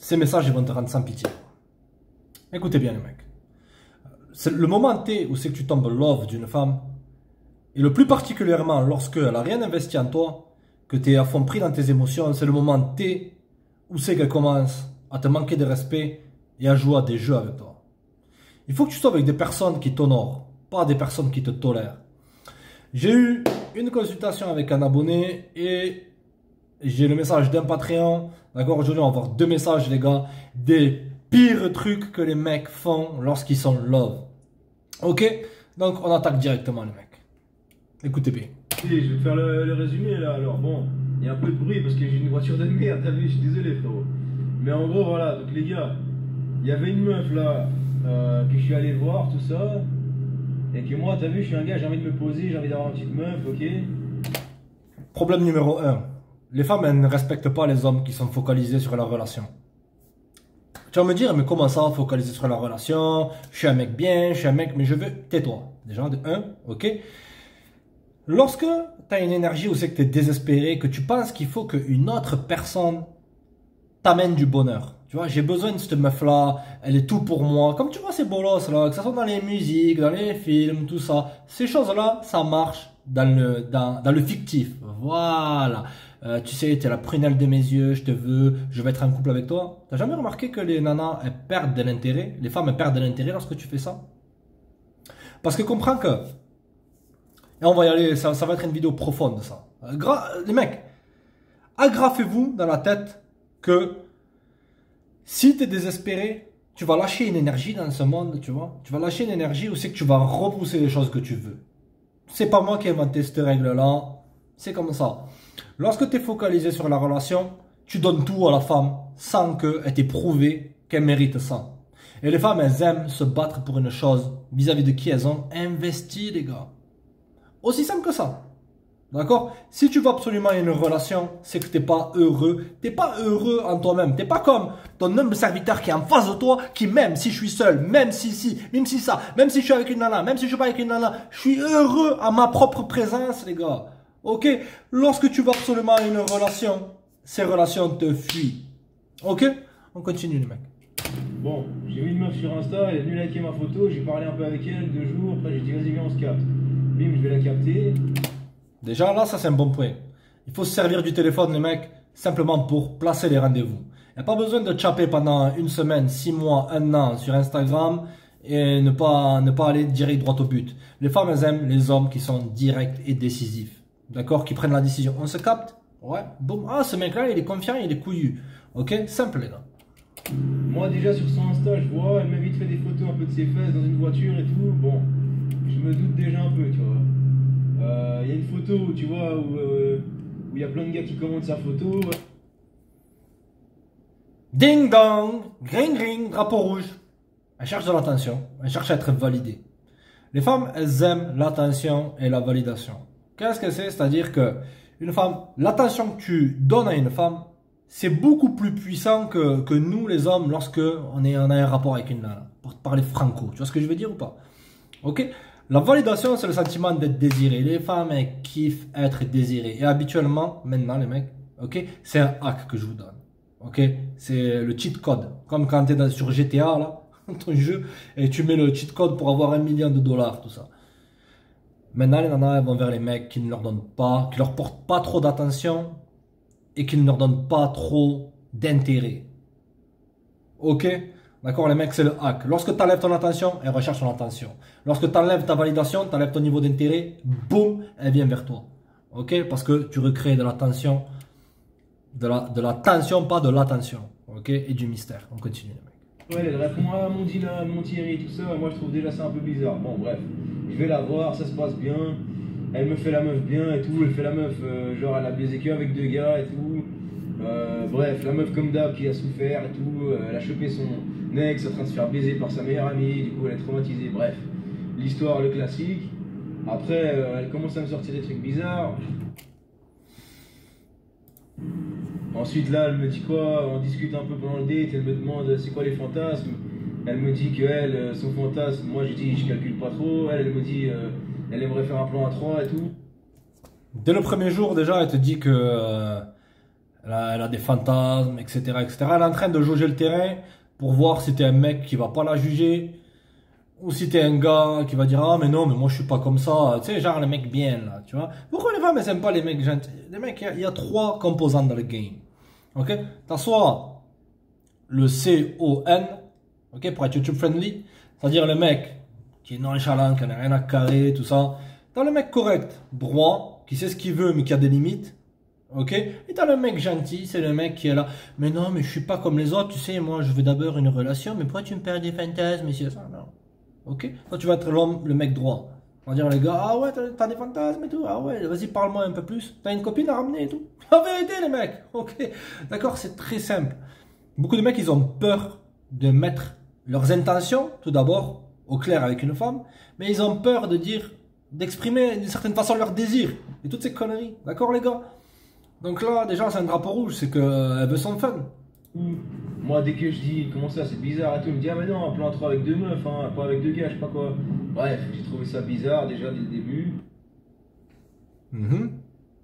ces messages ils vont te rendre sans pitié. Écoutez bien les mecs. C'est le moment T où c'est que tu tombes love d'une femme, et le plus particulièrement lorsque elle n'a rien investi en toi, que tu es à fond pris dans tes émotions, c'est le moment T où c'est qu'elle commence à te manquer de respect et à jouer à des jeux avec toi. Il faut que tu sois avec des personnes qui t'honorent, pas des personnes qui te tolèrent. J'ai eu une consultation avec un abonné et j'ai le message d'un Patreon. D'accord, aujourd'hui on va voir deux messages les gars, des pires trucs que les mecs font lorsqu'ils sont love. Ok, donc on attaque directement les mecs. Écoutez bien. Je vais te faire le résumé là. Alors bon, il y a un peu de bruit parce que j'ai une voiture de merde, t'as vu, je suis désolé frérot. Mais en gros voilà, donc les gars, il y avait une meuf là que je suis allé voir, tout ça. Et que moi, t'as vu, je suis un gars, j'ai envie de me poser, j'ai envie d'avoir une petite meuf, ok. Problème numéro 1. Les femmes, elles ne respectent pas les hommes qui sont focalisés sur leur relation. Tu vas me dire, mais comment ça, focaliser sur la relation? Je suis un mec bien, je suis un mec, mais je veux... Tais-toi. Déjà, de 1, ok. Lorsque tu as une énergie où c'est que tu es désespéré, que tu penses qu'il faut qu'une autre personne t'amène du bonheur. Tu vois, j'ai besoin de cette meuf-là, elle est tout pour moi. Comme tu vois ces bolos là, que ce soit dans les musiques, dans les films, tout ça. Ces choses-là, ça marche dans le fictif. Voilà. Tu sais, tu es la prunelle de mes yeux, je te veux, je vais être en couple avec toi. T'as jamais remarqué que les nanas, elles perdent de l'intérêt? Les femmes, elles perdent de l'intérêt lorsque tu fais ça? Parce que comprends que... Et on va y aller, ça va être une vidéo profonde de ça. Les mecs, agrafez-vous dans la tête que si tu es désespéré, tu vas lâcher une énergie dans ce monde, tu vois. Tu vas lâcher une énergie où c'est que tu vas repousser les choses que tu veux. C'est pas moi qui ai inventé cette règle-là, c'est comme ça. Lorsque tu es focalisé sur la relation, tu donnes tout à la femme sans qu'elle t'ait prouvé qu'elle mérite ça. Et les femmes, elles aiment se battre pour une chose vis-à-vis de qui elles ont investi, les gars. Aussi simple que ça. D'accord? Si tu veux absolument une relation, c'est que tu n'es pas heureux. Tu n'es pas heureux en toi-même. Tu n'es pas comme ton humble serviteur qui est en face de toi, qui même si je suis seul, même si ça, même si je suis avec une nana, même si je suis pas avec une nana, je suis heureux à ma propre présence, les gars. Ok? Lorsque tu veux absolument une relation, ces relations te fuient. Ok? On continue, les mecs. Bon, j'ai vu une meuf sur Insta, elle est venue liker ma photo, j'ai parlé un peu avec elle, 2 jours, après j'ai dit vas-y viens on se capte. Bim, je vais la capter. Déjà là, ça c'est un bon point. Il faut se servir du téléphone, les mecs, simplement pour placer les rendez-vous. Il n'y a pas besoin de chapper pendant une semaine, 6 mois, 1 an sur Instagram et ne pas aller direct droit au but. Les femmes, elles aiment les hommes qui sont directs et décisifs. D'accord? Qui prennent la décision. On se capte? Ouais, boum. Ah, ce mec-là, il est confiant, il est couillu. Ok? Simple, les gars. Moi déjà sur son Insta, je vois, elle m'a vite fait des photos un peu de ses fesses dans une voiture et tout. Bon, je me doute déjà un peu, tu vois. Il y a une photo, tu vois, où il y a plein de gars qui commentent sa photo. Ding dong, gring gring, drapeau rouge. Elle cherche de l'attention, elle cherche à être validée. Les femmes, elles aiment l'attention et la validation. Qu'est-ce que c'est? C'est-à-dire que une femme, l'attention que tu donnes à une femme, c'est beaucoup plus puissant que nous les hommes lorsque on a un rapport avec une nana. Pour te parler franco, tu vois ce que je veux dire ou pas? Ok? La validation, c'est le sentiment d'être désiré. Les femmes, elles kiffent être désirées. Et habituellement, maintenant, les mecs, ok, c'est un hack que je vous donne. Ok, c'est le cheat code. Comme quand tu es sur GTA, là, ton jeu, et tu mets le cheat code pour avoir $1 million, tout ça. Maintenant, les nanas, elles vont vers les mecs qui ne leur donnent pas, qui leur portent pas trop d'attention et qui ne leur donnent pas trop d'intérêt. Ok? D'accord, les mecs, c'est le hack. Lorsque tu enlèves ton attention, elle recherche ton attention. Lorsque tu enlèves ta validation, tu enlèves ton niveau d'intérêt, boum, elle vient vers toi. Ok? Parce que tu recrées de la tension, de la tension, pas de l'attention. Ok? Et du mystère. On continue, les mecs. Ouais, elle répond à mon Dylan, mon Thierry, tout ça. Moi, je trouve déjà ça un peu bizarre. Bon, bref, je vais la voir, ça se passe bien. Elle me fait la meuf bien et tout. Elle fait la meuf, genre, elle a baisé que avec 2 gars et tout. Bref, la meuf comme d'hab qui a souffert et tout. Elle a chopé son ex en train de se faire baiser par sa meilleure amie. Du coup, elle est traumatisée. Bref, l'histoire, le classique. Après, elle commence à me sortir des trucs bizarres. Ensuite là elle me dit quoi, on discute un peu pendant le date, elle me demande c'est quoi les fantasmes. Elle me dit que elle, son fantasme, moi je dis je calcule pas trop, elle me dit elle aimerait faire un plan à 3 et tout. Dès le premier jour déjà elle te dit que elle elle a des fantasmes, etc., etc. Elle est en train de jauger le terrain pour voir si t'es un mec qui va pas la juger ou si t'es un gars qui va dire ah mais non mais moi je suis pas comme ça, tu sais genre les mecs bien là, tu vois. Pourquoi les femmes elles aiment pas les mecs gentils? Les mecs, il y a trois composantes dans le game. Ok, t'as soit le CON, ok, pour être YouTube friendly, c'est-à-dire le mec qui est nonchalant, qui n'a rien à carrer, tout ça. T'as le mec correct, droit, qui sait ce qu'il veut mais qui a des limites. Ok, et t'as le mec gentil, c'est le mec qui est là. Mais non, mais je suis pas comme les autres, tu sais, moi je veux d'abord une relation, mais pourquoi tu me perds des fantasmes, monsieur ça? Non. Ok, toi tu vas être l'homme, le mec droit. On va dire les gars, ah ouais, t'as des fantasmes et tout, ah ouais, vas-y parle-moi un peu plus. T'as une copine à ramener et tout. En vérité les mecs, ok, d'accord, c'est très simple. Beaucoup de mecs ils ont peur de mettre leurs intentions, tout d'abord, au clair avec une femme, mais ils ont peur de dire, d'exprimer d'une certaine façon leur désir et toutes ces conneries, d'accord les gars? Donc là, déjà, c'est un drapeau rouge, c'est qu'elle veut son fun. Moi, dès que je dis comment ça, c'est bizarre et tout, il me dit ah, mais non, un plan 3 avec deux meufs, hein, pas avec deux gars, je sais pas quoi. Bref, j'ai trouvé ça bizarre déjà dès le début.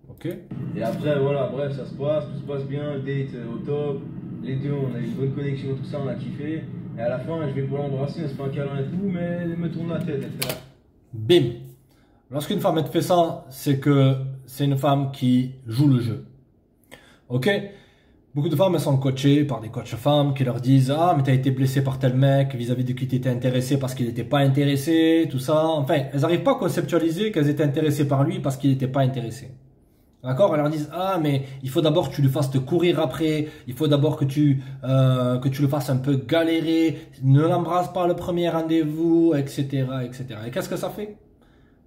Ok. Et après, voilà, bref, ça se passe, tout se passe bien, le date au top. Les deux, on a eu une bonne connexion, tout ça, on a kiffé. Et à la fin, je vais pour l'embrasser, on se fait un câlin et tout, mais elle me tourne la tête, elle fait là. Bim. Lorsqu'une femme elle te fait ça, c'est que c'est une femme qui joue le jeu. Ok? Beaucoup de femmes elles sont coachées par des coachs femmes qui leur disent ah mais t'as été blessé par tel mec vis-à-vis de qui t'étais intéressé parce qu'il n'était pas intéressé, tout ça. Enfin, elles n'arrivent pas à conceptualiser qu'elles étaient intéressées par lui parce qu'il n'était pas intéressé. D'accord? Elles leur disent ah mais il faut d'abord que tu le fasses te courir après, il faut d'abord que tu le fasses un peu galérer, ne l'embrasse pas le premier rendez-vous, etc., etc. Et qu'est-ce que ça fait?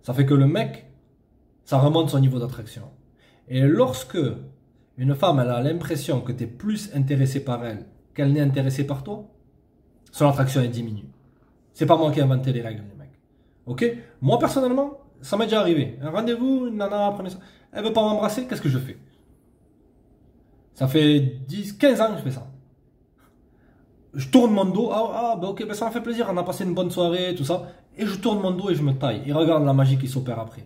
Ça fait que le mec, ça remonte son niveau d'attraction. Et lorsque une femme elle a l'impression que tu es plus intéressé par elle qu'elle n'est intéressée par toi, son attraction elle diminue. C'est pas moi qui ai inventé les règles, les mecs. Ok? Moi personnellement, ça m'est déjà arrivé. Un rendez-vous, une nana, premier ça. Elle veut pas m'embrasser, qu'est-ce que je fais? Ça fait 10, 15 ans que je fais ça. Je tourne mon dos, bah ok, bah ça me fait plaisir, on a passé une bonne soirée, tout ça. Et je tourne mon dos et je me taille. Et regarde la magie qui s'opère après.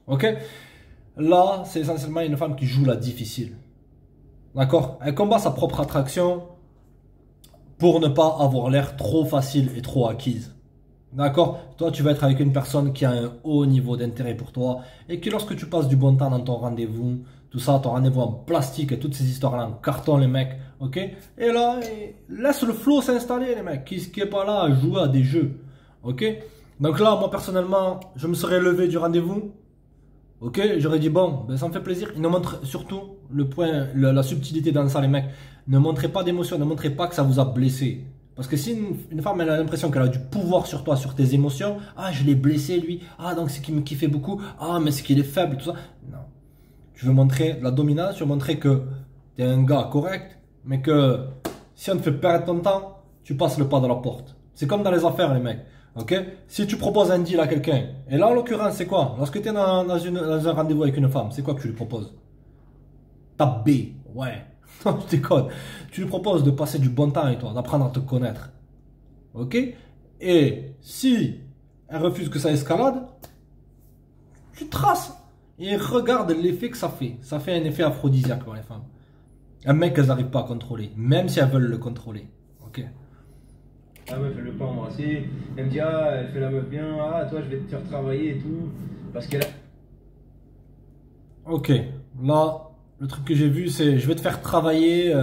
Ok? Là, c'est essentiellement une femme qui joue la difficile. D'accord? Elle combat sa propre attraction pour ne pas avoir l'air trop facile et trop acquise. D'accord? Toi, tu vas être avec une personne qui a un haut niveau d'intérêt pour toi et que lorsque tu passes du bon temps dans ton rendez-vous, tout ça, ton rendez-vous en plastique et toutes ces histoires-là en carton, les mecs, ok? Et là, laisse le flow s'installer, les mecs, qui est pas là à jouer à des jeux, ok? Donc là, moi personnellement, je me serais levé du rendez-vous, ok? J'aurais dit bon, ben, ça me fait plaisir. Il nous montre surtout le point, la subtilité dans ça, les mecs. Ne montrez pas d'émotion, ne montrez pas que ça vous a blessé. Parce que si une femme elle a l'impression qu'elle a du pouvoir sur toi, sur tes émotions, ah je l'ai blessé lui, ah donc c'est qu'il me kiffait beaucoup, ah mais c'est qu'il est faible, tout ça. Non. Tu veux montrer la dominance, tu veux montrer que tu es un gars correct, mais que si on te fait perdre ton temps, tu passes le pas de la porte. C'est comme dans les affaires les mecs. Ok? Si tu proposes un deal à quelqu'un, et là en l'occurrence c'est quoi? Lorsque tu es dans un rendez-vous avec une femme, c'est quoi que tu lui proposes? Tape B, ouais. Non, je déconne. Tu lui proposes de passer du bon temps avec toi, d'apprendre à te connaître. Ok? Et si elle refuse que ça escalade, tu traces. Et regarde l'effet que ça fait. Ça fait un effet aphrodisiaque pour les femmes. Un mec qu'elles n'arrivent pas à contrôler, même si elles veulent le contrôler. Ok? La meuf elle veut pas embrasser, elle me dit ah elle fait la meuf bien, ah toi je vais te faire travailler et tout, parce qu'elle a... Ok, là, le truc que j'ai vu c'est je vais te faire travailler,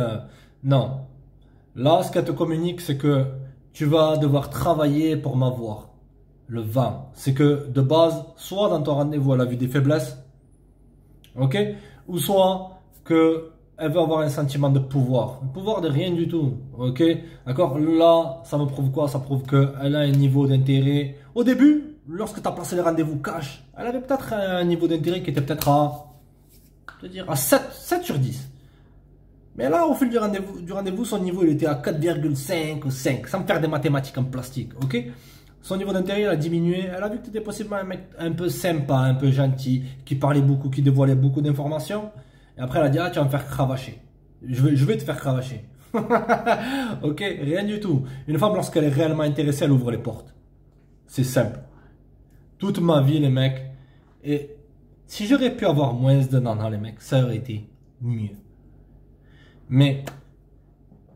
non. Là, ce qu'elle te communique c'est que tu vas devoir travailler pour m'avoir. Le vent, c'est que de base, soit dans ton rendez-vous elle a vu des faiblesses, ok, ou soit que elle veut avoir un sentiment de pouvoir. Un pouvoir de rien du tout. Ok? D'accord? Là, ça me prouve quoi? Ça prouve qu'elle a un niveau d'intérêt. Au début, lorsque tu as placé les rendez-vous cash, elle avait peut-être un niveau d'intérêt qui était peut-être à 7 sur 10. Mais là, au fil du rendez-vous, son niveau il était à 4,5 ou 5. Sans me faire des mathématiques en plastique. Ok? Son niveau d'intérêt il a diminué. Elle a vu que tu étais possiblement un mec un peu sympa, un peu gentil, qui parlait beaucoup, qui dévoilait beaucoup d'informations. Et après, elle a dit, ah, tu vas me faire cravacher. Je vais te faire cravacher. Ok, rien du tout. Une femme, lorsqu'elle est réellement intéressée, elle ouvre les portes. C'est simple. Toute ma vie, les mecs. Et si j'aurais pu avoir moins de nanas, les mecs, ça aurait été mieux. Mais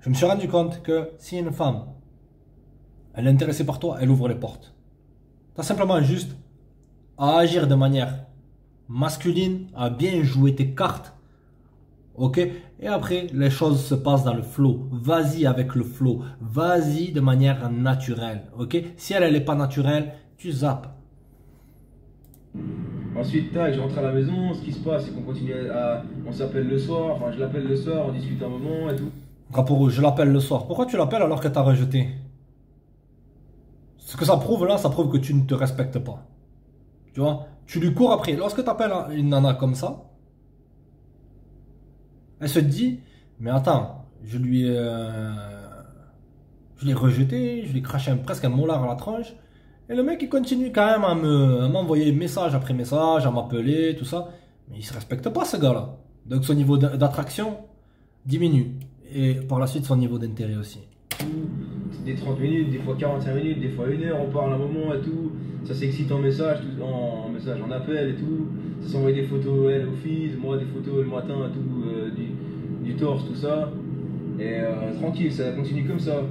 je me suis rendu compte que si une femme, elle est intéressée par toi, elle ouvre les portes. Tu as simplement juste à agir de manière masculine, à bien jouer tes cartes. Ok? Et après, les choses se passent dans le flow. Vas-y avec le flow. Vas-y de manière naturelle. Ok? Si elle n'est pas naturelle, tu zappes. Ensuite, tac, je rentre à la maison. Ce qui se passe, c'est qu'on continue à. On s'appelle le soir. Enfin, je l'appelle le soir, on discute un moment et tout. Drapeau rouge, je l'appelle le soir. Pourquoi tu l'appelles alors que tu as rejeté? Ce que ça prouve là, ça prouve que tu ne te respectes pas. Tu vois? Tu lui cours après. Lorsque tu appelles une nana comme ça, elle se dit, mais attends, je l'ai rejeté, je lui ai craché presque un molar à la tronche. Et le mec, il continue quand même à m'envoyer message après message, à m'appeler, tout ça. Mais il se respecte pas, ce gars-là. Donc son niveau d'attraction diminue. Et par la suite, son niveau d'intérêt aussi. Des 30 minutes, des fois 45 minutes, des fois 1 heure, on parle un moment et tout. Ça s'excite en message, en appel et tout. Ça s'envoie des photos, elle au feed, moi des photos le matin et tout, du torse, tout ça. Et tranquille, ça continue comme ça.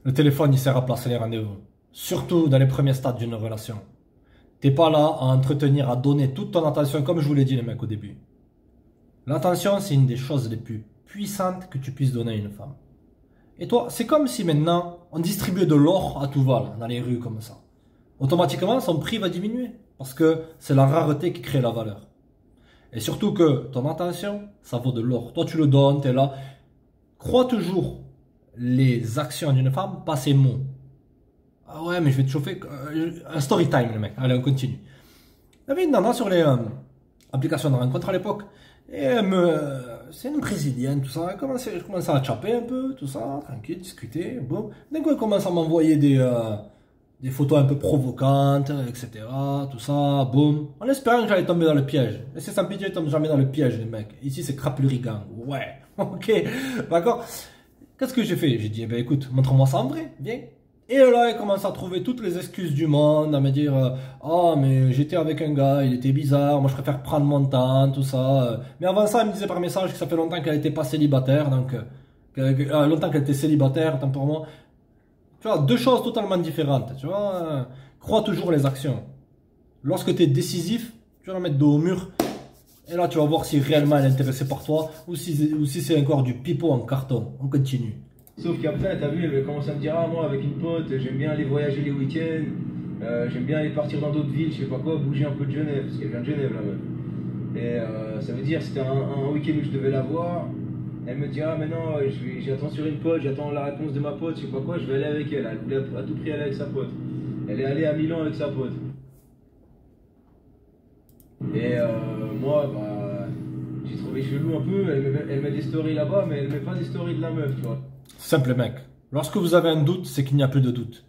Le téléphone, il sert à placer les rendez-vous. Surtout dans les premiers stades d'une relation. T'es pas là à entretenir, à donner toute ton attention, comme je vous l'ai dit les mecs au début. L'attention, c'est une des choses les plus puissantes que tu puisses donner à une femme. Et toi, c'est comme si maintenant, on distribuait de l'or à tout va, là, dans les rues comme ça. Automatiquement, son prix va diminuer. Parce que c'est la rareté qui crée la valeur. Et surtout que ton attention, ça vaut de l'or. Toi, tu le donnes, t'es là. Crois toujours les actions d'une femme, pas ses mots. Ah ouais, mais je vais te chauffer. Un story time, le mec. Allez, on continue. Il y avait une nana sur les applications de rencontre à l'époque. Et c'est une brésilienne, tout ça. Je commençais à chapper un peu, tout ça, tranquille, discuter. Bon. D'un coup, elle commence à m'envoyer des photos un peu provocantes, etc. Tout ça, boum. En espérant que j'allais tomber dans le piège. Et c'est sans pitié, je tombe jamais dans le piège, les mecs. Ici, c'est crapulerigan. Ouais, ok, d'accord. Qu'est-ce que j'ai fait? J'ai dit, eh ben écoute, montre-moi ça en vrai, viens. Et là, elle commence à trouver toutes les excuses du monde, à me dire, ah, mais j'étais avec un gars, il était bizarre, moi je préfère prendre mon temps, tout ça. Mais avant ça, elle me disait par message que ça fait longtemps qu'elle n'était pas célibataire, donc, longtemps qu'elle était célibataire, tant pour moi. Tu vois, deux choses totalement différentes, tu vois. Crois toujours les actions. Lorsque tu es décisif, tu vas la mettre dos au mur. Et là, tu vas voir si réellement elle est intéressée par toi ou si c'est encore du pipeau en carton. On continue. Sauf qu'après, t'as vu, elle commence à me dire, ah, moi, avec une pote, j'aime bien aller voyager les week-ends, j'aime bien aller partir dans d'autres villes, je sais pas quoi, bouger un peu de Genève, parce qu'elle vient de Genève, la meuf. Et ça veut dire, c'était un week-end où je devais la voir. Elle me dit, ah, mais non, j'attends sur une pote, j'attends la réponse de ma pote, je sais pas quoi, je vais aller avec elle. Elle voulait à tout prix aller avec sa pote. Elle est allée à Milan avec sa pote. Et moi, bah, j'ai trouvé chelou un peu, elle met des stories là-bas, mais elle met pas des stories de la meuf, tu vois. Simple mec. Lorsque vous avez un doute, c'est qu'il n'y a plus de doute.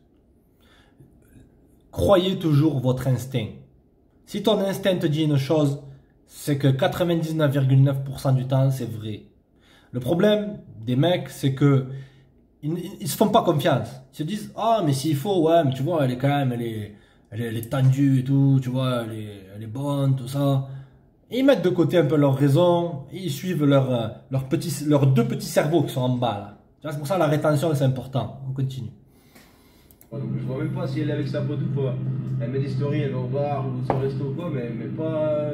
Croyez toujours votre instinct. Si ton instinct te dit une chose, c'est que 99,9% du temps, c'est vrai. Le problème des mecs, c'est que ils se font pas confiance. Ils se disent, ah, mais s'il faut, ouais, mais tu vois, elle est quand même, elle est tendue et tout, tu vois, elle est bonne, tout ça. Et ils mettent de côté un peu leurs raisons, et ils suivent leurs deux petits cerveaux qui sont en bas, là. C'est pour ça la rétention, c'est important. On continue. Donc je vois même pas si elle est avec sa pote ou pas. Elle met des stories, elle va au bar ou au resto ou quoi, mais elle met pas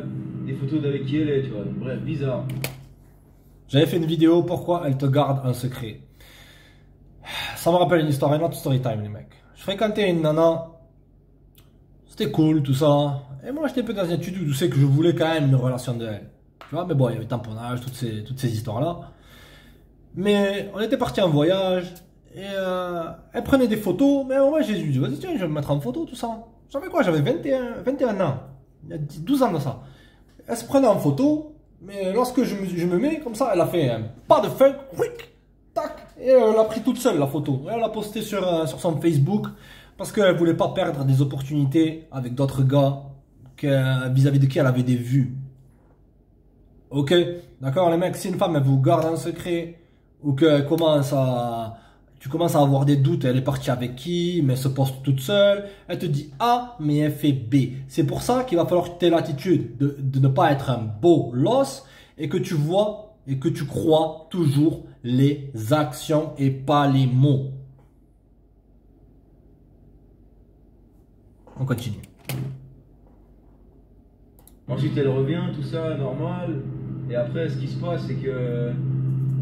des photos d'avec qui elle est, tu vois. Donc bref, bizarre. J'avais fait une vidéo, pourquoi elle te garde un secret. Ça me rappelle une histoire, un autre story time, les mecs. Je fréquentais une nana, c'était cool, tout ça. Et moi, j'étais un peu dans une attitude où je sais que je voulais quand même une relation de elle. Tu vois, mais bon, il y avait tamponnage, toutes ces histoires-là. Mais on était parti en voyage, et elle prenait des photos, mais moi j'ai dit, vas-y tiens, je vais me mettre en photo, tout ça. J'avais quoi? J'avais 21 ans, il y a 12 ans de ça. Elle se prenait en photo, mais lorsque je me mets comme ça, elle a fait un pas de feu, quick, tac, et elle l'a pris toute seule la photo. Et elle l'a postée sur son Facebook, parce qu'elle voulait pas perdre des opportunités avec d'autres gars, vis-à-vis de qui elle avait des vues. Ok, d'accord les mecs, si une femme elle vous garde un secret, ou que tu commences à avoir des doutes, elle est partie avec qui, mais elle se poste toute seule, elle te dit A, mais elle fait B. C'est pour ça qu'il va falloir que tu aies l'attitude de ne pas être un beau loss et que tu vois et que tu crois toujours les actions et pas les mots. On continue. Ensuite, elle revient, tout ça, normal. Et après, ce qui se passe, c'est que.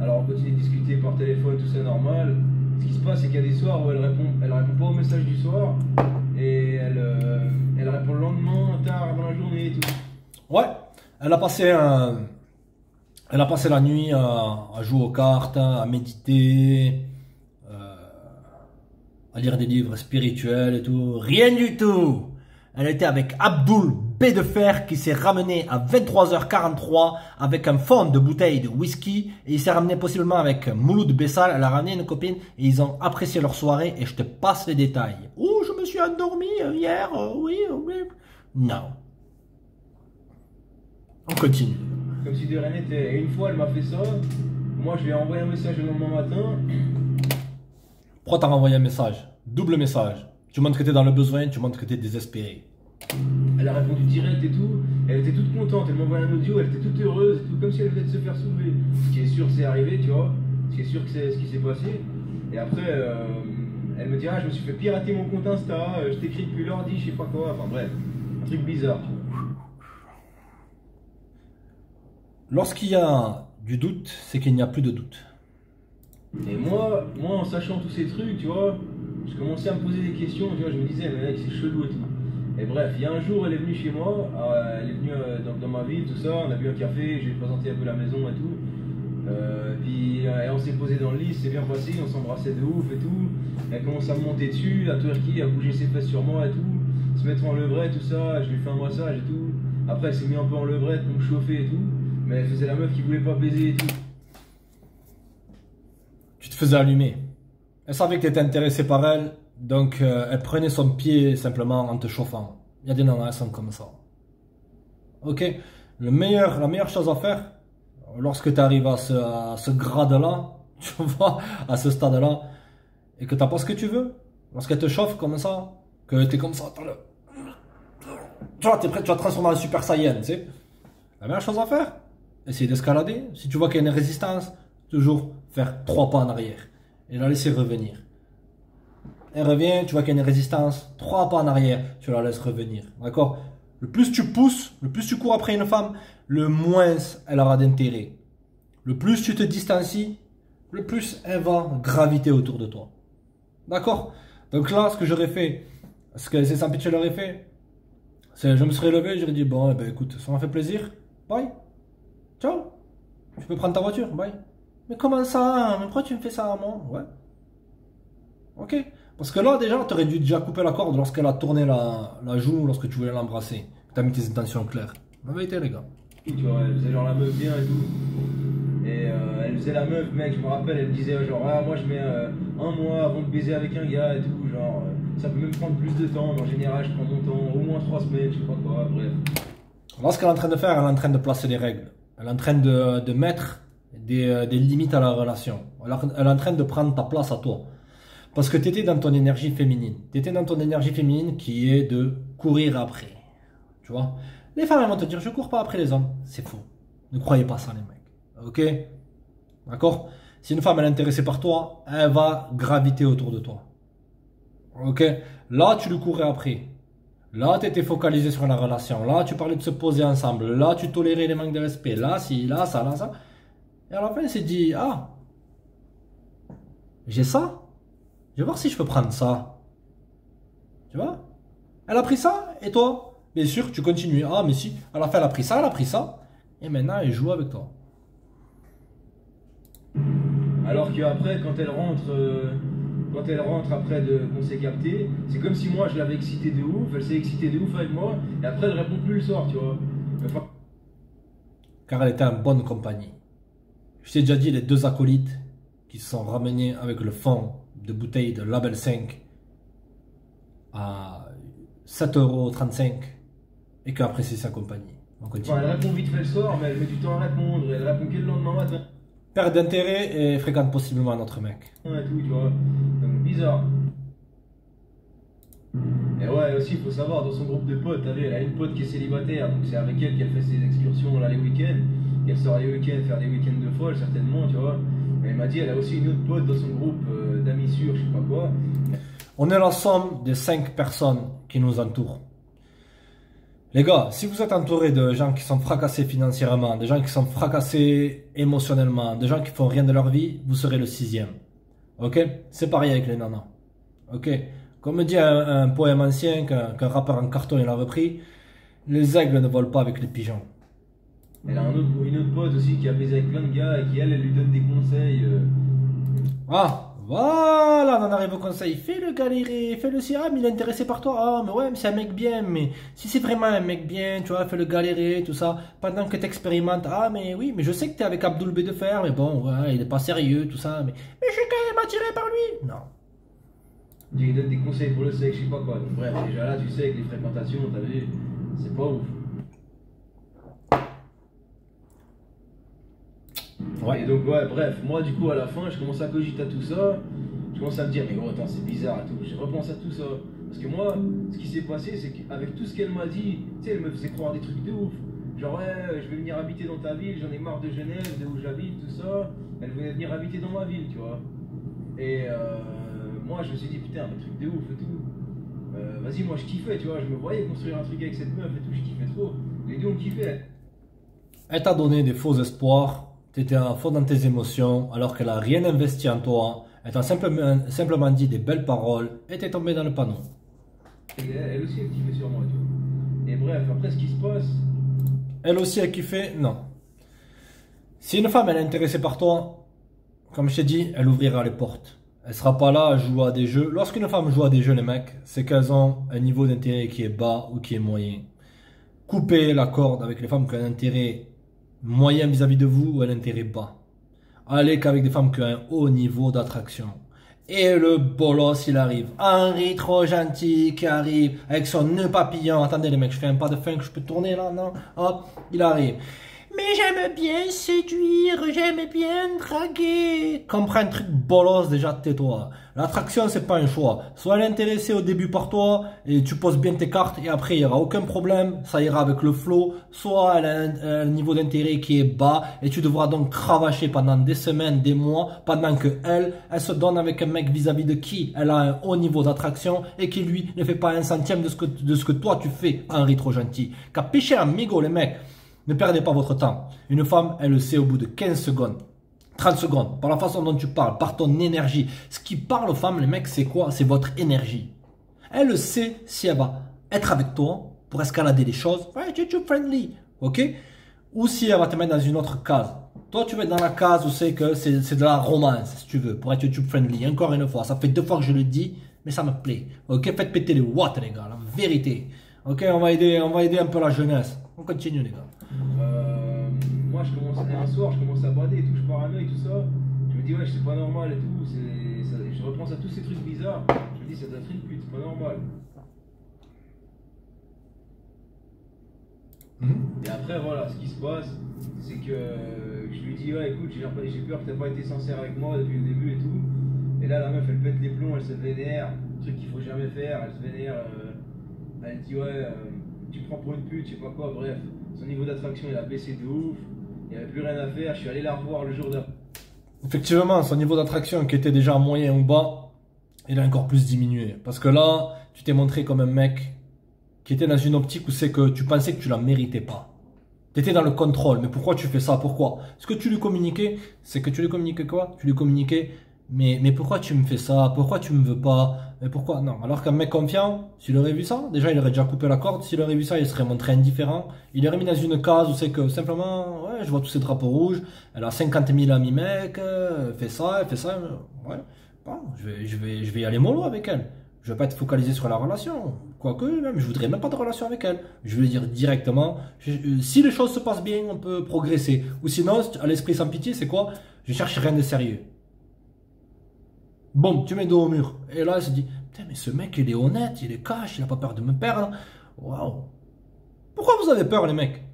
Alors, on continue de discuter par téléphone, tout ça, normal. Ce qui se passe, c'est qu'il y a des soirs où elle répond pas au message du soir. Et elle répond le lendemain, tard dans la journée et tout. Ouais, elle a passé la nuit à jouer aux cartes, à méditer, à lire des livres spirituels et tout. Rien du tout. Elle était avec Abdul B de Fer qui s'est ramené à 23h43 avec un fond de bouteille de whisky et il s'est ramené possiblement avec Mouloud Bessal. Elle a ramené une copine et ils ont apprécié leur soirée et je te passe les détails. Oh, je me suis endormi hier, oui. Non. On continue. Comme si de rien n'était. Et une fois, elle m'a fait ça. Moi, je lui ai envoyé un message le lendemain matin. Pourquoi t'as renvoyé un message? Double message. Tu montres que t'es dans le besoin, tu montres que t'es désespéré. Elle a répondu direct et tout. Elle était toute contente. Elle m'a envoyé un audio. Elle était toute heureuse, tout comme si elle venait de se faire soulever. Ce qui est sûr, c'est arrivé, tu vois. Ce qui est sûr que c'est ce qui s'est passé. Et après, elle me dit ah, je me suis fait pirater mon compte Insta. Je t'écris depuis l'ordi, je sais pas quoi. Enfin bref, un truc bizarre. Lorsqu'il y a du doute, c'est qu'il n'y a plus de doute. Et moi, en sachant tous ces trucs, tu vois, je commençais à me poser des questions, tu vois, je me disais, mais mec, c'est chelou et tout. Et bref, il y a un jour, elle est venue chez moi, elle est venue dans ma ville, tout ça, on a bu un café, je lui ai présenté un peu la maison et tout. Puis on s'est posé dans le lit, c'est bien passé, on s'embrassait de ouf et tout. Elle commence à me monter dessus, la twerker, à bouger ses fesses sur moi et tout, se mettre en levrette, tout ça, je lui fais un massage et tout. Après, elle s'est mise un peu en levrette pour me chauffer et tout, mais elle faisait la meuf qui voulait pas baiser et tout. Tu te faisais allumer. Elle savait que tu étais intéressé par elle, donc elle prenait son pied simplement en te chauffant. Il y a des nanas, elles sont comme ça. Ok, la meilleure chose à faire, lorsque tu arrives à ce grade-là, tu vois, à ce stade-là, et que tu n'as pas ce que tu veux, lorsqu'elle te chauffe comme ça, que tu es comme ça, tu vois, tu es prêt, tu vas te transformer en Super Saiyan, tu sais. La meilleure chose à faire, essayer d'escalader. Si tu vois qu'il y a une résistance, toujours faire 3 pas en arrière et la laisser revenir. Elle revient, tu vois qu'il y a une résistance, 3 pas en arrière, tu la laisses revenir. D'accord? Le plus tu pousses, le plus tu cours après une femme, le moins elle aura d'intérêt. Le plus tu te distancies, le plus elle va graviter autour de toi. D'accord? Donc là, ce que j'aurais fait, ce que c'est sans pitié l'aurait fait, c'est je me serais levé, j'aurais dit bon, eh ben, écoute, ça m'a fait plaisir, bye, ciao, tu peux prendre ta voiture, bye. Mais comment ça? Mais pourquoi tu me fais ça à moi? Ouais. Ok. Parce que là, déjà, tu aurais dû déjà couper la corde lorsqu'elle a tourné la joue, lorsque tu voulais l'embrasser. Tu as mis tes intentions claires. La vérité, les gars. Tu vois, elle faisait genre la meuf bien et tout. Et elle faisait la meuf, mec, je me rappelle, elle me disait genre, ah, moi je mets un mois avant de baiser avec un gars et tout. Genre, ça peut même prendre plus de temps. Mais en général, je prends mon temps, au moins 3 semaines, je sais pas quoi, bref. Là, ce qu'elle est en train de faire, elle est en train de placer des règles. Elle est en train de mettre des limites à la relation. Elle est en train de prendre ta place à toi. Parce que tu étais dans ton énergie féminine. Tu étais dans ton énergie féminine qui est de courir après. Tu vois? Les femmes elles vont te dire je cours pas après les hommes. C'est faux. Ne croyez pas ça les mecs. Ok? D'accord? Si une femme elle est intéressée par toi, elle va graviter autour de toi. Ok? Là tu lui courais après. Là tu étais focalisé sur la relation. Là tu parlais de se poser ensemble. Là tu tolérais les manques de respect. Là si, là ça, là ça. Et à la fin, elle s'est dit, ah, j'ai ça. Je vais voir si je peux prendre ça. Tu vois? Elle a pris ça, et toi? Bien sûr, tu continues. Ah, mais si, à la fin, elle a pris ça, elle a pris ça. Et maintenant, elle joue avec toi. Alors qu'après, quand elle rentre après qu'on s'est capté, c'est comme si moi je l'avais excitée de ouf, elle s'est excitée de ouf avec moi, et après elle répond plus le soir, tu vois. Enfin... Car elle était en bonne compagnie. Je t'ai déjà dit, les 2 acolytes qui se sont ramenés avec le fond de bouteille de Label 5 à 7,35 € et qu'après c'est sa compagnie. On continue. Enfin, elle répond vite fait le soir, mais elle met du temps à répondre, elle répond que le lendemain matin. Perte d'intérêt et fréquente possiblement un autre mec. Et tout, tu vois. Donc, bizarre. Et ouais, aussi, il faut savoir, dans son groupe de potes, elle a une pote qui est célibataire, donc c'est avec elle qu'elle fait ses excursions là les week-ends. qu'elle sort les week-ends, faire des week-ends de folle, certainement, tu vois. Mais elle m'a dit, elle a aussi une autre pote dans son groupe d'amis sûrs, je sais pas quoi. On est la somme des 5 personnes qui nous entourent. Les gars, si vous êtes entouré de gens qui sont fracassés financièrement, des gens qui sont fracassés émotionnellement, des gens qui font rien de leur vie, vous serez le 6e. Ok? C'est pareil avec les nanas. Ok? Comme dit un poème ancien qu'un rappeur en carton il a repris, les aigles ne volent pas avec les pigeons. Elle a une autre pote aussi qui a baisé avec plein de gars et qui elle lui donne des conseils. Ah, voilà, on en arrive au conseil. Fais-le galérer, fais-le si, ah, mais il est intéressé par toi. Ah, mais ouais, mais c'est un mec bien, mais si c'est vraiment un mec bien, tu vois, fais-le galérer, tout ça. Pendant que t'expérimentes, ah, mais oui, mais je sais que t'es avec Abdoul B de Fer, mais bon, ouais, il est pas sérieux, tout ça, mais je suis quand même attiré par lui. Non. Il donne des conseils pour le sexe, je sais pas quoi. Donc bref, déjà là, tu sais, avec les fréquentations, t'as vu, c'est pas ouf. Ouais. Et donc ouais, bref, moi du coup à la fin, je commence à cogiter à tout ça. Je commence à me dire, mais gros, attends, c'est bizarre et tout. Je repense à tout ça. Parce que moi, ce qui s'est passé, c'est qu'avec tout ce qu'elle m'a dit, tu sais, elle me faisait croire des trucs de ouf. Genre, ouais, je vais venir habiter dans ta ville, j'en ai marre de Genève, de où j'habite, tout ça. Elle voulait venir habiter dans ma ville, tu vois. Et moi, je me suis dit, putain, un truc de ouf et tout. Vas-y, moi, je kiffais, tu vois. Je me voyais construire un truc avec cette meuf et tout, je kiffais trop. Les deux, on kiffait. Elle t'a donné des faux espoirs. T'étais à fond dans tes émotions alors qu'elle a rien investi en toi. Elle t'a simplement dit des belles paroles et t'es tombé dans le panneau. Et elle aussi, elle kiffait sur moi, tu vois. Et bref, après, ce qui se passe. Elle aussi, elle kiffait? Non. Si une femme elle est intéressée par toi, comme je t'ai dit, elle ouvrira les portes. Elle sera pas là à jouer à des jeux. Lorsqu'une femme joue à des jeux, les mecs, c'est qu'elles ont un niveau d'intérêt qui est bas ou qui est moyen. Coupez la corde avec les femmes qui ont un intérêt moyen vis-à-vis de vous ou un intérêt bas. Allez qu'avec des femmes qui ont un haut niveau d'attraction. Et le bolos, il arrive. Henri, trop gentil, qui arrive avec son nœud papillon. Attendez les mecs, je fais un pas de fin que je peux tourner là, non? Hop, il arrive. Mais j'aime bien séduire, j'aime bien draguer. Comprends un truc bolos, déjà tais-toi. L'attraction, c'est pas un choix. Soit elle est intéressée au début par toi et tu poses bien tes cartes et après il n'y aura aucun problème, ça ira avec le flow. Soit elle a un niveau d'intérêt qui est bas et tu devras donc cravacher pendant des semaines, des mois, pendant que elle se donne avec un mec vis-à-vis de qui elle a un haut niveau d'attraction et qui lui ne fait pas un centième de ce que toi tu fais, Henri trop gentil. Capiche amigo les mecs. Ne perdez pas votre temps. Une femme, elle le sait au bout de 15 secondes, 30 secondes, par la façon dont tu parles, par ton énergie. Ce qui parle aux femmes, les mecs, c'est quoi? C'est votre énergie. Elle le sait si elle va être avec toi pour escalader les choses. Ouais, YouTube friendly, ok? Ou si elle va te mettre dans une autre case. Toi, tu vas être dans la case où c'est que c'est de la romance, si tu veux, pour être YouTube friendly. Encore une fois, ça fait 2 fois que je le dis, mais ça me plaît. Ok, faites péter les watts, les gars, la vérité. Ok, on va aider un peu la jeunesse. On continue, les gars. Moi, un soir, je commence à bader et tout, je paranoïe, tout ça. Je me dis, ouais, c'est pas normal et tout. Je repense à tous ces trucs bizarres. Je me dis, ça doit être une pute, c'est pas normal. Et après, voilà, ce qui se passe, c'est que je lui dis, ouais, écoute, j'ai peur que t'aies pas été sincère avec moi depuis le début et tout. Et là, la meuf, elle pète les plombs, elle se vénère. Truc qu'il faut jamais faire, elle se vénère. Elle dit, ouais, tu me prends pour une pute, je sais pas quoi, bref. Son niveau d'attraction, il a baissé de ouf. Il n'y avait plus rien à faire. Je suis allé la revoir le jour d'après. Effectivement, son niveau d'attraction qui était déjà moyen ou bas, il a encore plus diminué. Parce que là, tu t'es montré comme un mec qui était dans une optique où c'est que tu pensais que tu la méritais pas. Tu étais dans le contrôle. Mais pourquoi tu fais ça? Pourquoi? Ce que tu lui communiquais, c'est que tu lui communiquais quoi? Tu lui communiquais, mais pourquoi tu me fais ça? Pourquoi tu me veux pas? Mais pourquoi? Non. Alors qu'un mec confiant, s'il aurait vu ça, déjà il aurait déjà coupé la corde. S'il aurait vu ça, il serait montré indifférent. Il aurait mis dans une case où c'est que simplement, ouais, je vois tous ces drapeaux rouges. Elle a 50 000 amis mecs, elle fait ça. Ouais. Bon, je vais y aller mollo avec elle. Je vais pas être focalisé sur la relation. Quoique, même, je voudrais même pas de relation avec elle. Je vais lui dire directement, si les choses se passent bien, on peut progresser. Ou sinon, à l'esprit sans pitié, c'est quoi? Je cherche rien de sérieux. Bon, tu mets dos au mur. Et là, elle se dit, putain, mais ce mec, il est honnête, il est cash, il a pas peur de me perdre. Waouh. Pourquoi vous avez peur, les mecs?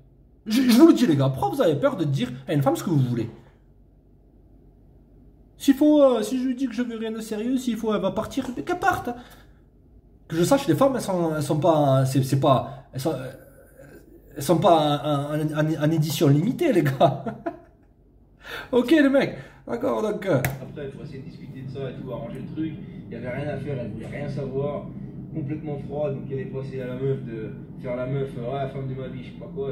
Je vous le dis, les gars, pourquoi vous avez peur de dire à une femme ce que vous voulez? S'il faut, si je lui dis que je veux rien de sérieux, s'il faut, elle va partir, qu'elle parte. Que je sache, les femmes, elles sont pas, elles Elles sont pas en édition limitée, les gars. Ok, les mecs. D'accord, donc. Après, il faut essayer de discuter de ça et tout, arranger le truc. Il n'y avait rien à faire, elle voulait rien savoir. Complètement froide, donc elle est passée à la meuf de faire la meuf, ouais, femme de ma vie, je sais pas quoi.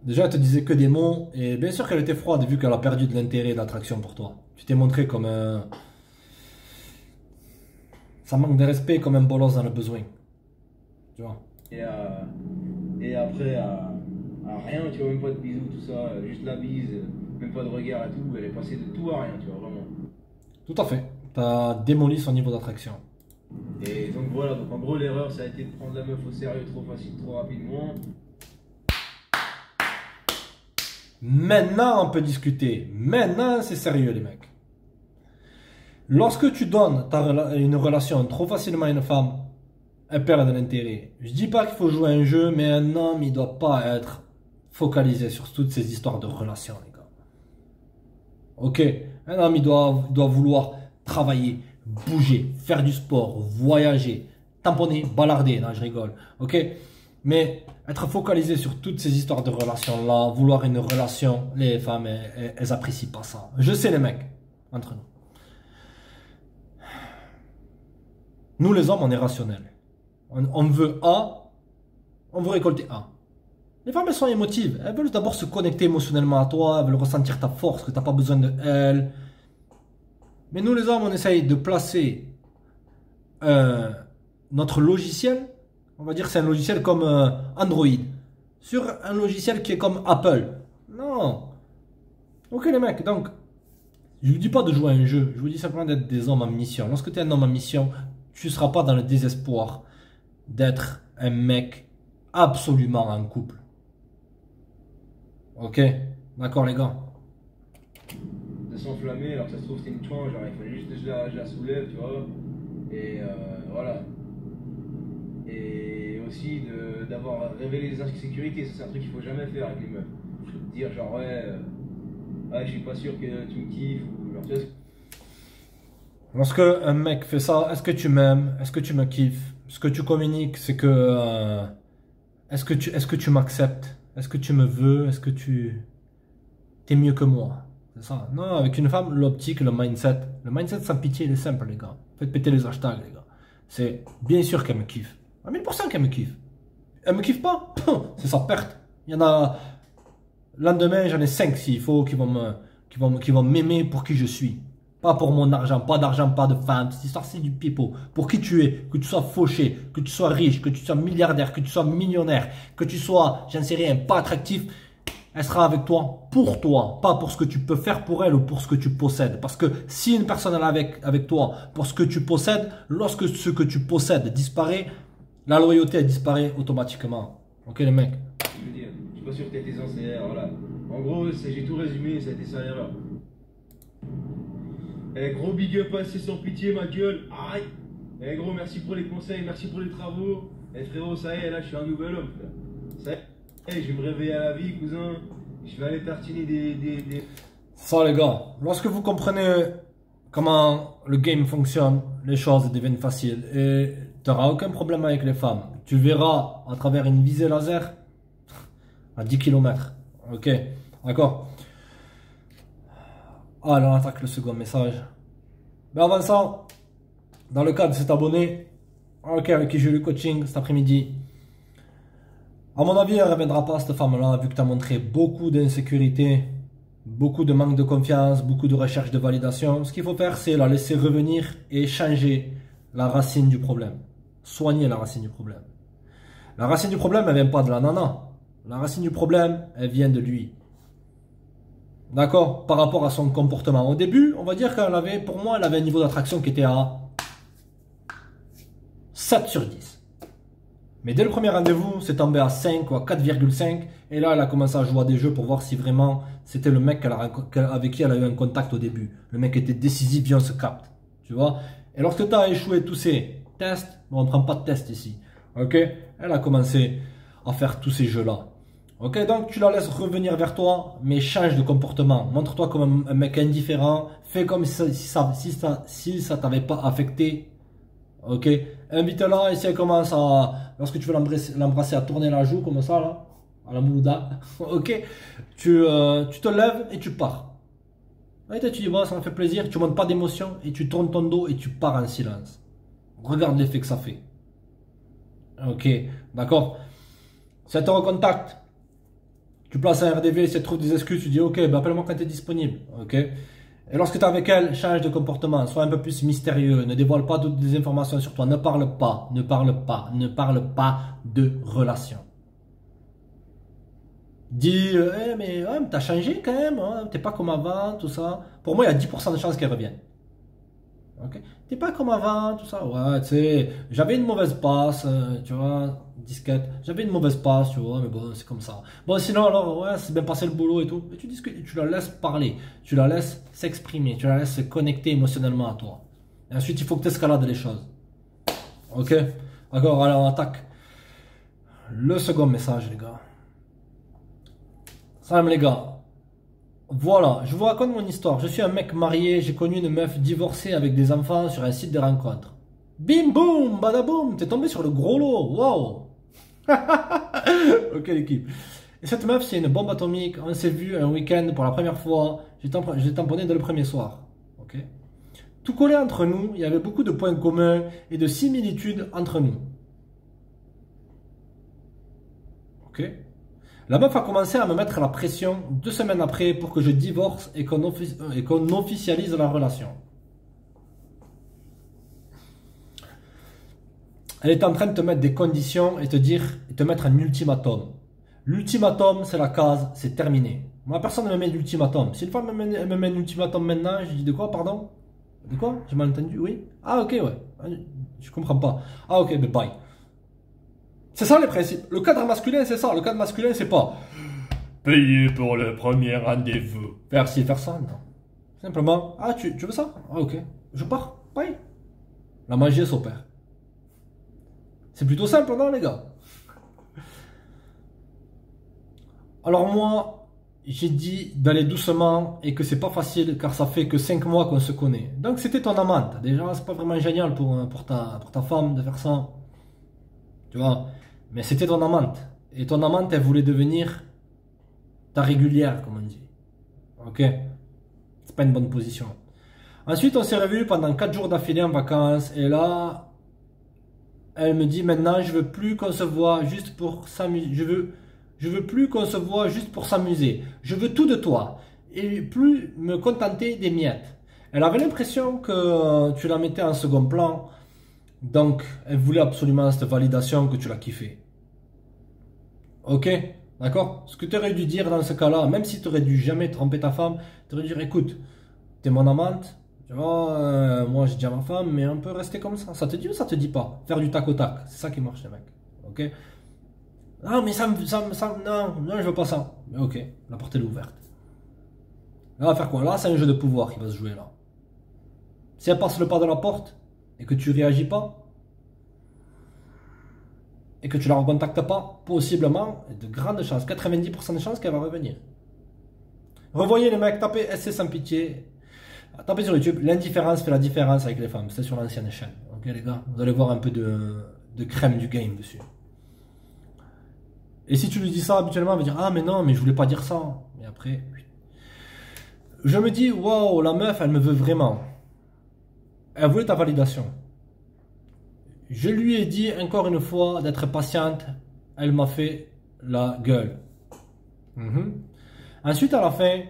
Déjà, elle te disait que des mots, et bien sûr qu'elle était froide, vu qu'elle a perdu de l'intérêt et de l'attraction pour toi. Tu t'es montré comme un. Ça manque de respect, comme un bolos dans le besoin. Tu vois. Et après, à rien, tu vois, même pas de bisous, tout ça, juste la bise, même pas de regard et tout. Elle est passée de tout à rien, tu vois, vraiment. Tout à fait. T'as démoli son niveau d'attraction. Et donc voilà, donc en gros, l'erreur, ça a été de prendre la meuf au sérieux trop facile, trop rapidement. Maintenant, on peut discuter. Maintenant, c'est sérieux, les mecs. Lorsque tu donnes une relation trop facilement à une femme, elle perd de l'intérêt. Je dis pas qu'il faut jouer un jeu, mais un homme, il doit pas être focalisé sur toutes ces histoires de relations, les gars. Ok? Un homme, il doit vouloir travailler, bouger, faire du sport, voyager, tamponner, balarder. Non, je rigole. Ok? Mais être focalisé sur toutes ces histoires de relations-là, vouloir une relation, les femmes, elles apprécient pas ça. Je sais, les mecs, entre nous. Nous, les hommes, on est rationnels. On veut A, on veut récolter A. Les femmes, elles sont émotives. Elles veulent d'abord se connecter émotionnellement à toi, elles veulent ressentir ta force, que tu n'as pas besoin de elles. Mais nous, les hommes, on essaye de placer notre logiciel, on va dire que c'est un logiciel comme Android, sur un logiciel qui est comme Apple. Non. Ok, les mecs, donc, je ne vous dis pas de jouer à un jeu, je vous dis simplement d'être des hommes en mission. Lorsque tu es un homme en mission, tu ne seras pas dans le désespoir d'être un mec absolument en couple. Ok? D'accord, les gars? De s'enflammer, alors que ça se trouve c'était une chouin, genre il fallait juste que je la soulève, tu vois. Et voilà. Et aussi d'avoir révélé les insécurités, ça c'est un truc qu'il faut jamais faire avec les meufs. Dire genre ouais, je suis pas sûr que tu me kiffes, ou genre tu vois. Lorsque un mec fait ça, est-ce que tu m'aimes? Est-ce que tu me kiffes? Ce que tu communiques, c'est que est-ce que tu m'acceptes? Est-ce que tu me veux? Est-ce que tu t'es mieux que moi? C'est ça. Non, avec une femme, l'optique, le mindset sans pitié, il est simple, les gars. Faites péter les hashtags, les gars. C'est bien sûr qu'elle me kiffe. À 1000% qu'elle me kiffe. Elle me kiffe pas? C'est sa perte. Il y en a. Le lendemain, j'en ai 5 s'il faut qui vont m'aimer pour qui je suis. Pas pour mon argent, pas d'argent, pas de femme. Cette histoire, c'est du pipeau. Pour qui tu es, que tu sois fauché, que tu sois riche, que tu sois milliardaire, que tu sois millionnaire, que tu sois, j'en sais rien, pas attractif, elle sera avec toi pour toi, pas pour ce que tu peux faire pour elle ou pour ce que tu possèdes. Parce que si une personne est avec toi pour ce que tu possèdes, lorsque ce que tu possèdes disparaît, la loyauté elle disparaît automatiquement. Ok les mecs? Je veux dire, je suis pas sûr que tu aies tes anciens, voilà. En gros, j'ai tout résumé, ça a été ça l'erreur. Eh gros big up assez sans pitié ma gueule. Aïe. Eh gros merci pour les conseils, merci pour les travaux. Eh frérot, ça y est, là je suis un nouvel homme frère. Ça y est, je vais me réveiller à la vie cousin. Je vais aller tartiner des... Ça les gars, lorsque vous comprenez comment le game fonctionne, les choses deviennent faciles et tu n'auras aucun problème avec les femmes. Tu le verras à travers une visée laser à 10 km. Ok, d'accord. Ah, là on attaque le second message. Mais avant ça, dans le cas de cet abonné, ok, avec qui j'ai eu le coaching cet après-midi, à mon avis, elle ne reviendra pas cette femme-là, vu que tu as montré beaucoup d'insécurité, beaucoup de manque de confiance, beaucoup de recherche de validation. Ce qu'il faut faire, c'est la laisser revenir et changer la racine du problème. Soigner la racine du problème. La racine du problème, elle ne vient pas de la nana. La racine du problème, elle vient de lui. D'accord? Par rapport à son comportement. Au début, on va dire qu'elle avait, pour moi, elle avait un niveau d'attraction qui était à 7 sur 10. Mais dès le premier rendez-vous, c'est tombé à 5 ou à 4,5. Et là, elle a commencé à jouer à des jeux pour voir si vraiment c'était le mec avec qui elle a eu un contact au début. Le mec était décisif, bien on se capte. Tu vois? Et lorsque tu as échoué tous ces tests, bon, on ne prend pas de test ici. Ok? Elle a commencé à faire tous ces jeux-là. Ok, donc tu la laisses revenir vers toi, mais change de comportement. Montre-toi comme un mec indifférent. Fais comme si ça t'avait pas affecté. Ok, invite-la et si elle commence à, lorsque tu veux l'embrasser, à tourner la joue comme ça là. à la Moulouda, ok, tu te lèves et tu pars. Et toi, tu dis, bon, ça me fait plaisir, tu montres pas d'émotion et tu tournes ton dos et tu pars en silence. Regarde l'effet que ça fait. Ok, d'accord. Si elle te recontacte, tu places un RDV, si elle trouve des excuses, tu dis, ok, ben appelle-moi quand tu es disponible. Ok. Et lorsque tu es avec elle, change de comportement, sois un peu plus mystérieux, ne dévoile pas toutes les informations sur toi, ne parle pas, ne parle pas, ne parle pas de relation. Dis, mais ouais, t'as changé quand même, hein, t'es pas comme avant, tout ça. Pour moi, il y a 10% de chances qu'elle revienne. Ok. T'es pas comme avant, tout ça. Ouais, tu sais, j'avais une mauvaise passe, tu vois, disquette. J'avais une mauvaise passe, tu vois, mais bon, c'est comme ça. Bon, sinon, alors, ouais, c'est bien passé le boulot et tout. Et tu discutes, et tu la laisses parler, tu la laisses s'exprimer, tu la laisses se connecter émotionnellement à toi. Et ensuite, il faut que tu escalades les choses. Ok. D'accord, allez, on attaque. Le second message, les gars. Salam, les gars. Voilà, je vous raconte mon histoire. Je suis un mec marié, j'ai connu une meuf divorcée avec des enfants sur un site de rencontre. Bim boum, badaboum, t'es tombé sur le gros lot, waouh. Ok l'équipe. Et cette meuf c'est une bombe atomique, on s'est vu un week-end pour la première fois, j'ai tamponné dès le premier soir. Ok. Tout collé entre nous, il y avait beaucoup de points communs et de similitudes entre nous. Ok. La meuf a commencé à me mettre la pression 2 semaines après pour que je divorce et qu'on officialise la relation. Elle est en train de te mettre des conditions et te mettre un ultimatum. L'ultimatum, c'est la case, c'est terminé. Moi, personne ne me met d'ultimatum. Si une femme me met un ultimatum maintenant, je dis de quoi, pardon? De quoi? J'ai mal entendu, oui? Ah, ok, ouais. Je comprends pas. Ah, ok, mais bye. C'est ça les principes. Le cadre masculin, c'est ça. Le cadre masculin, c'est pas payer pour le premier rendez-vous. Faire ci, faire ça, non. Simplement, ah, tu veux ça? Ah, ok. Je pars. Bye. La magie s'opère. C'est plutôt simple, non, les gars? Alors moi, j'ai dit d'aller doucement et que c'est pas facile car ça fait que 5 mois qu'on se connaît. Donc c'était ton amante. Déjà, c'est pas vraiment génial pour ta femme de faire ça. Tu vois? Mais c'était ton amante. Et ton amante, elle voulait devenir ta régulière, comme on dit. Ok? C'est pas une bonne position. Ensuite, on s'est revus pendant 4 jours d'affilée en vacances. Et là, elle me dit maintenant, je veux plus qu'on se voit juste pour s'amuser. Je veux plus qu'on se voit juste pour s'amuser. Je veux tout de toi. Et plus me contenter des miettes. Elle avait l'impression que tu la mettais en second plan. Donc, elle voulait absolument cette validation que tu l'as kiffé. Ok, d'accord? Ce que tu aurais dû dire dans ce cas-là, même si tu aurais dû jamais tromper ta femme, tu aurais dû dire, écoute, t'es mon amante, tu vois, moi j'ai déjà ma femme, mais on peut rester comme ça. Ça te dit ou ça te dit pas? Faire du tac au tac, c'est ça qui marche les mecs. Ok? Non, mais non, je veux pas ça. Mais ok, la porte elle est ouverte. Là, on va faire quoi? Là, c'est un jeu de pouvoir qui va se jouer là. Si elle passe le pas de la porte et que tu réagis pas, et que tu la recontactes pas, possiblement, de grandes chances, 90% de chances qu'elle va revenir. Revoyez les mecs, tapez SC sans pitié, tapez sur YouTube, l'indifférence fait la différence avec les femmes, c'est sur l'ancienne chaîne. Ok les gars, vous allez voir un peu de crème du game dessus. Et si tu lui dis ça habituellement, elle va dire ah mais non, mais je voulais pas dire ça. Et après, je me dis waouh, la meuf elle me veut vraiment. Elle voulait ta validation. Je lui ai dit encore une fois d'être patiente. Elle m'a fait la gueule. Ensuite, à la fin,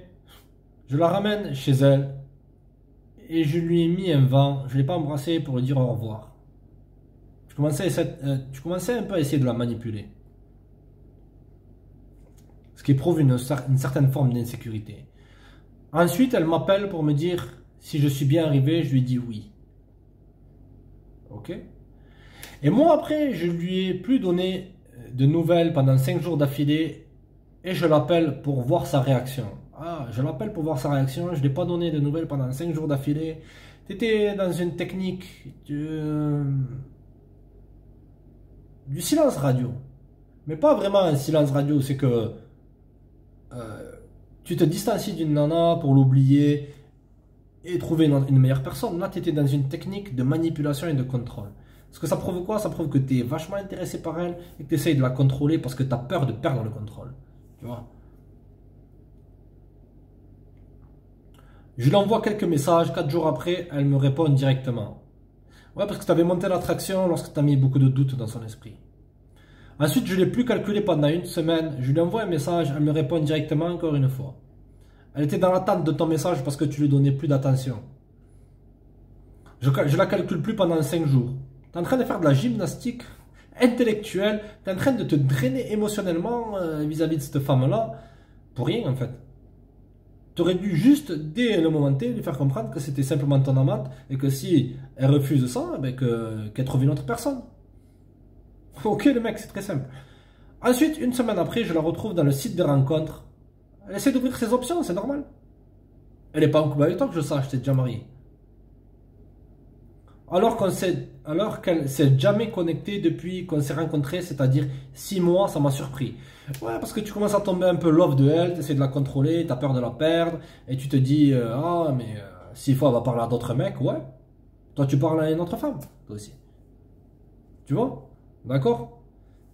je la ramène chez elle et je lui ai mis un vent. Je ne l'ai pas embrassé pour lui dire au revoir. Tu commençais un peu à essayer de la manipuler. Ce qui prouve une certaine forme d'insécurité. Ensuite, elle m'appelle pour me dire si je suis bien arrivé. Je lui dis oui. Ok? Et moi après, je lui ai plus donné de nouvelles pendant 5 jours d'affilée et je l'appelle pour voir sa réaction. Ah, je l'appelle pour voir sa réaction, je ne l'ai pas donné de nouvelles pendant 5 jours d'affilée. Tu étais dans une technique du silence radio. Mais pas vraiment un silence radio, c'est que tu te distancies d'une nana pour l'oublier et trouver une meilleure personne. Là, tu étais dans une technique de manipulation et de contrôle. Parce que ça prouve quoi? Ça prouve que tu es vachement intéressé par elle et que tu essayes de la contrôler parce que tu as peur de perdre le contrôle. Tu vois? Je lui envoie quelques messages, 4 jours après, elle me répond directement. Ouais, parce que tu avais monté l'attraction lorsque tu as mis beaucoup de doutes dans son esprit. Ensuite, je ne l'ai plus calculé pendant une semaine. Je lui envoie un message, elle me répond directement encore une fois. Elle était dans l'attente de ton message parce que tu lui donnais plus d'attention. Je ne la calcule plus pendant 5 jours. Tu es en train de faire de la gymnastique intellectuelle. Tu es en train de te drainer émotionnellement vis-à-vis de cette femme-là. Pour rien en fait. Tu aurais dû juste, dès le moment T, lui faire comprendre que c'était simplement ton amante et que si elle refuse ça, ben qu'elle trouve une autre personne. Ok, le mec, c'est très simple. Ensuite, une semaine après, je la retrouve dans le site de rencontre. Elle essaie d'ouvrir ses options, c'est normal. Elle n'est pas en couple avec toi, que je sache, t'es déjà marié. Alors qu'elle s'est jamais connectée depuis qu'on s'est rencontrés, c'est-à-dire 6 mois, ça m'a surpris. Ouais, parce que tu commences à tomber un peu love de elle, tu essaies de la contrôler, tu as peur de la perdre, et tu te dis, ah, mais s'il faut, elle va parler à d'autres mecs, ouais. Toi, tu parles à une autre femme, toi aussi. Tu vois? D'accord?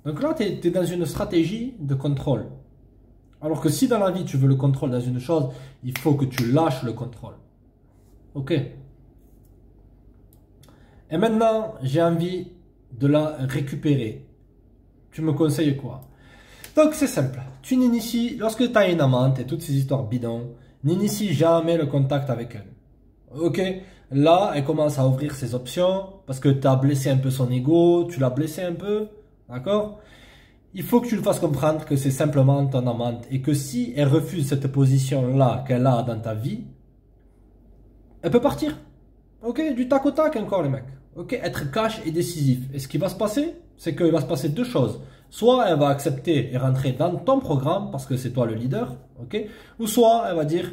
Donc là, tu es dans une stratégie de contrôle. Alors que si dans la vie, tu veux le contrôle dans une chose, il faut que tu lâches le contrôle. Ok? Et maintenant, j'ai envie de la récupérer. Tu me conseilles quoi? Donc c'est simple. Tu n'inities, lorsque tu as une amante et toutes ces histoires bidons, n'initie jamais le contact avec elle. Ok? Là, elle commence à ouvrir ses options parce que tu as blessé un peu son ego, tu l'as blessé un peu. D'accord? Il faut que tu le fasses comprendre que c'est simplement ton amante et que si elle refuse cette position-là qu'elle a dans ta vie, elle peut partir. Ok? Du tac au tac encore les mecs. Ok, être cash et décisif. Et ce qui va se passer, c'est qu'il va se passer deux choses. Soit elle va accepter et rentrer dans ton programme parce que c'est toi le leader, ok. Ou soit elle va dire,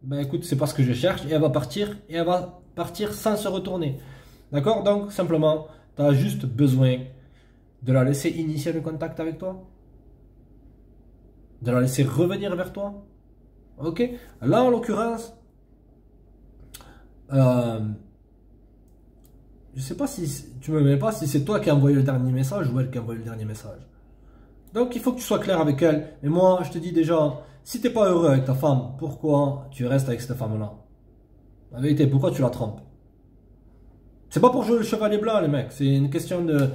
ben écoute, c'est pas ce que je cherche et elle va partir sans se retourner. D'accord? Donc simplement, tu as juste besoin de la laisser initier le contact avec toi, de la laisser revenir vers toi, ok. Là en l'occurrence, je sais pas si tu me mets pas si c'est toi qui as envoyé le dernier message ou elle qui a envoyé le dernier message. Donc il faut que tu sois clair avec elle. Et moi, je te dis déjà, si tu n'es pas heureux avec ta femme, pourquoi tu restes avec cette femme-là? La vérité, pourquoi tu la trompes? C'est pas pour jouer le chevalier blanc, les mecs. C'est une question de...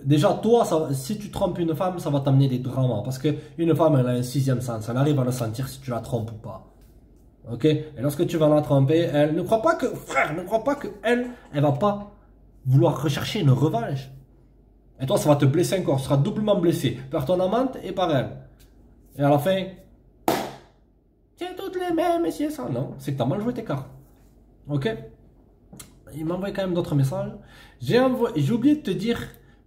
Déjà, toi, si tu trompes une femme, ça va t'amener des dramas. Parce qu'une femme, elle a un sixième sens. Elle arrive à le sentir si tu la trompes ou pas. Ok? Et lorsque tu vas la tromper, elle ne croit pas que... Frère, ne crois pas que elle va pas vouloir rechercher une revanche. Et toi, ça va te blesser encore. Tu seras doublement blessé par ton amante et par elle. Et à la fin, c'est toutes les mêmes, et c'est ça. Non, c'est que tu as mal joué tes cartes. Ok? Il m'a envoyé quand même d'autres messages. J'ai oublié de te dire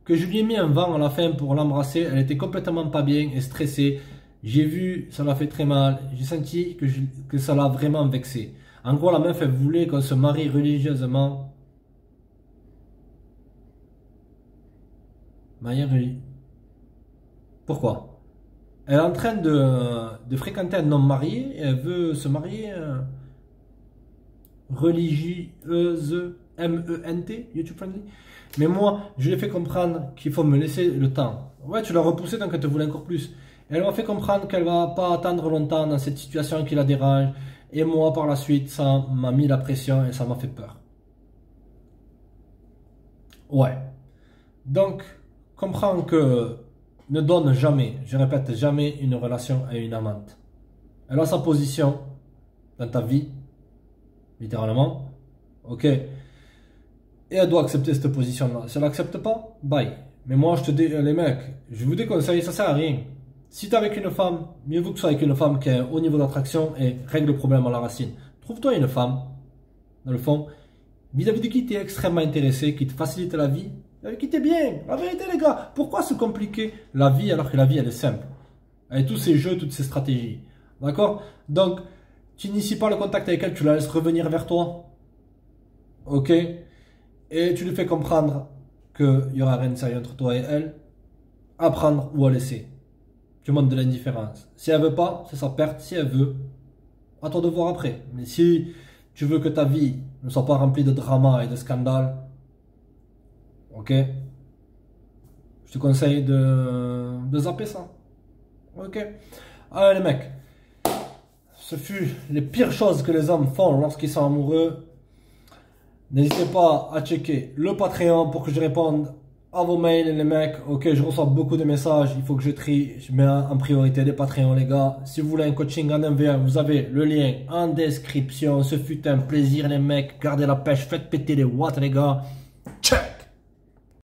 que je lui ai mis un vent à la fin pour l'embrasser. Elle était complètement pas bien et stressée. J'ai vu, ça l'a fait très mal. J'ai senti que ça l'a vraiment vexé. En gros, la meuf, elle voulait qu'on se marie religieusement. Pourquoi? Elle est en train de fréquenter un homme marié et elle veut se marier religieuse, M-E-N-T, YouTube friendly. Mais moi, je lui ai fait comprendre qu'il faut me laisser le temps. Ouais, tu l'as repoussé donc elle te voulait encore plus. Et elle m'a fait comprendre qu'elle va pas attendre longtemps dans cette situation qui la dérange. Et moi, par la suite, ça m'a mis la pression et ça m'a fait peur. Ouais. Donc, comprends que ne donne jamais, je répète, jamais une relation à une amante. Elle a sa position dans ta vie, littéralement, ok. Et elle doit accepter cette position-là. Si elle n'accepte pas, bye. Mais moi, je te dis, les mecs, je vous déconseille, ça sert à rien. Si tu es avec une femme, mieux vaut que tu sois avec une femme qui a un haut niveau d'attraction et règle le problème à la racine. Trouve-toi une femme, dans le fond, vis-à-vis de qui tu es extrêmement intéressé, qui te facilite la vie, avec qui t'es bien. La vérité, les gars, pourquoi se compliquer la vie alors que la vie, elle est simple? Avec tous ces jeux, toutes ces stratégies. D'accord? Donc, tu n'inities pas le contact avec elle, tu la laisses revenir vers toi. Ok? Et tu lui fais comprendre qu'il n'y aura rien de sérieux entre toi et elle. À prendre ou à laisser. Tu montres de l'indifférence. Si elle veut pas, c'est sa perte. Si elle veut, à toi de voir après. Mais si tu veux que ta vie ne soit pas remplie de dramas et de scandales, Ok? Je te conseille de zapper ça. Ok? Allez les mecs. Ce fut les pires choses que les hommes font lorsqu'ils sont amoureux. N'hésitez pas à checker le Patreon pour que je réponde à vos mails les mecs. Ok, je reçois beaucoup de messages, il faut que je trie. Je mets en priorité les Patreons les gars. Si vous voulez un coaching en 1v1, vous avez le lien en description. Ce fut un plaisir les mecs. Gardez la pêche, faites péter les watts les gars. Ciao.